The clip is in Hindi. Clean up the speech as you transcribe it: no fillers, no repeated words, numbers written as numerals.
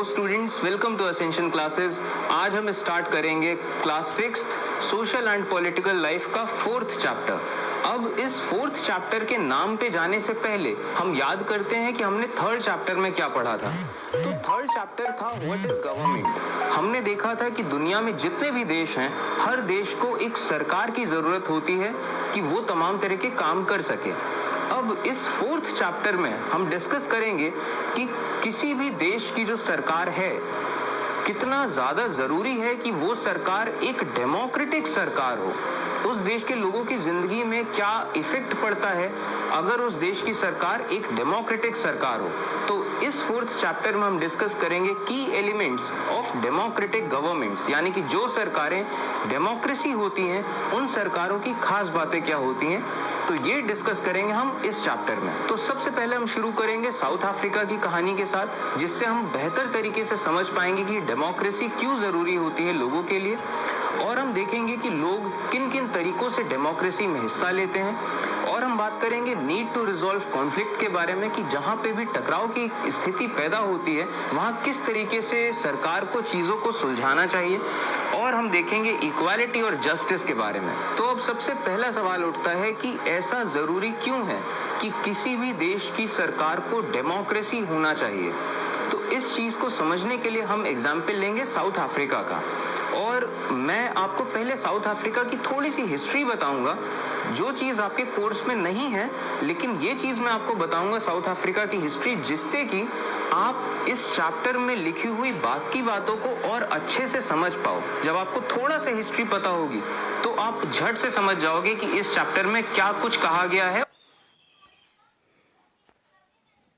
Students, welcome to Ascension classes. आज हम स्टार्ट करेंगे class 6th social and political life का 4th चैप्टर। अब इस 4th चैप्टर के नाम पे जाने से पहले हम याद करते हैं कि हमने 3rd चैप्टर में क्या पढ़ा था। तो 3rd चैप्टर था व्हाट इज गवर्नमेंट। हमने देखा था कि दुनिया में जितने भी देश हैं, हर देश को एक सरकार की जरूरत होती है कि वो तमाम तरह के काम कर सके। अब इस 4th चैप्टर में हम डिस्कस करेंगे कि किसी भी देश की जो सरकार है, कितना ज्यादा जरूरी है कि वो सरकार एक डेमोक्रेटिक सरकार हो। उस देश के लोगों की जिंदगी में क्या इफेक्ट पड़ता है अगर उस देश की सरकार एक डेमोक्रेटिक सरकार हो। तो इस 4th चैप्टर में हम डिस्कस करेंगे की एलिमेंट्स ऑफ डेमोक्रेटिक गवर्नमेंट्स, यानी कि जो सरकारें डेमोक्रेसी होती हैं उन सरकारों की खास बातें क्या होती हैं। तो ये डिस्कस करेंगे हम इस चैप्टर में। तो सबसे पहले हम शुरू करेंगे साउथ अफ्रीका की कहानी के साथ, जिससे हम बेहतर तरीके से समझ पाएंगे कि डेमोक्रेसी क्यों जरूरी होती है लोगों के लिए, और हम देखेंगे कि लोग किन किन तरीकों से डेमोक्रेसी में हिस्सा लेते हैं। और हम बात करेंगे नीड टू रिजॉल्व कॉन्फ्लिक्ट के बारे में कि जहां पे भी टकराव की स्थिति पैदा होती है वहां किस तरीके से सरकार को चीजों को सुलझाना चाहिए। और हम देखेंगे इक्वालिटी और जस्टिस के बारे में। तो अब सबसे पहला सवाल उठता है कि ऐसा जरूरी क्यों है कि किसी भी देश की सरकार को डेमोक्रेसी होना चाहिए। तो इस चीज को समझने के लिए हम एग्जाम्पल लेंगे साउथ अफ्रीका का। और मैं आपको पहले साउथ अफ्रीका की थोड़ी सी हिस्ट्री बताऊंगा, जो चीज आपके कोर्स में नहीं है, लेकिन ये चीज मैं आपको बताऊंगा साउथ अफ्रीका की हिस्ट्री, जिससे कि आप इस चैप्टर में लिखी हुई बाकी बातों को और अच्छे से समझ पाओ। जब आपको थोड़ा सा हिस्ट्री पता होगी तो आप झट से समझ जाओगे कि इस चैप्टर में क्या कुछ कहा गया है